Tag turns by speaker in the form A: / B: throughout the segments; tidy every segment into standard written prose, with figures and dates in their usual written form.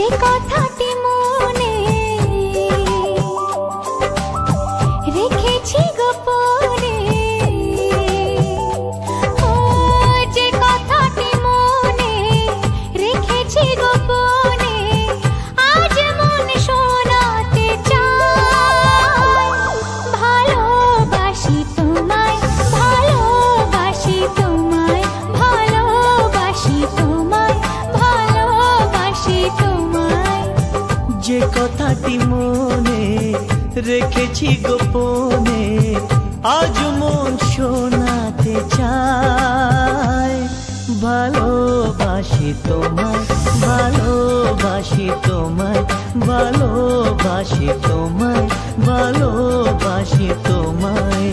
A: যে কথাটি মনে রেখেছি গোপনে, ও যে কথাটি মনে রেখেছি গোপনে, আজ মন শোনাতে চায়। ভালোবাসি তোমায়, ভালোবাসি তোমায়, ভালোবাসি তোমায়, ভালোবাসি তোমায়।
B: যে কথাটি মনে রেখেছি গোপনে, আজ মন শোনাতে চায়। ভালোবাসি তোমায়, ভালোবাসি তোমায়, ভালোবাসি তোমায়, ভালোবাসি তোমায়।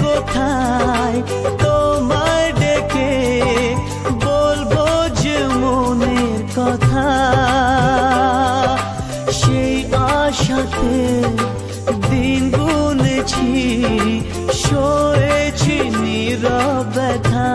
B: কোথায় তোমায় ডেকে বলবো যে মনের কথা, সেই আশাতে দিন গুনেছি, সয়েছি নীরব ব্যথা।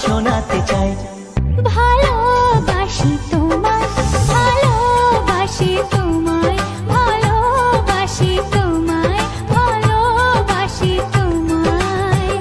B: শোনাতে চাই
A: ভালোবাসি তোমায়, ভালোবাসি তোমায়, ভালোবাসি তোমায়, ভালোবাসি তোমায়।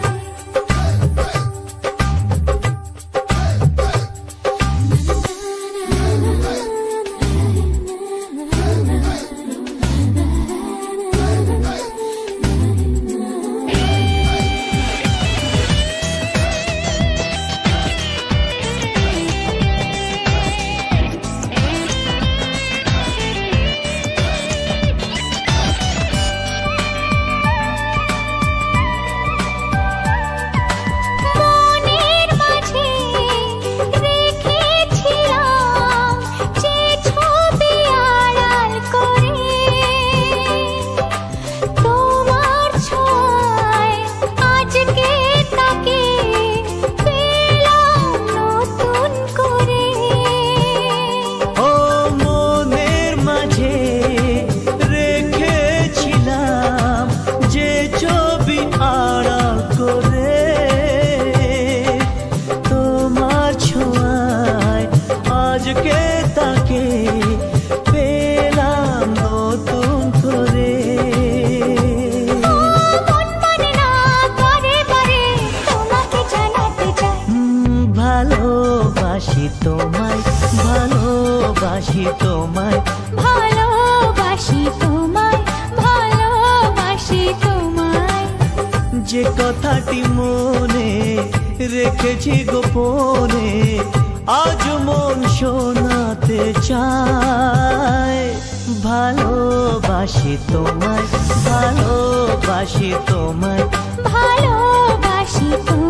B: ভালোবাসি তোমায়, ভালোবাসি তোমায়,
A: ভালোবাসি তোমায়, ভালোবাসি তোমায়।
B: যে কথাটি মনে রেখেছি গোপনে, আজ মন শোনাতে চায়। ভালোবাসি তোমায়, ভালোবাসি তোমায়,
A: ভালোবাসি তোমায়।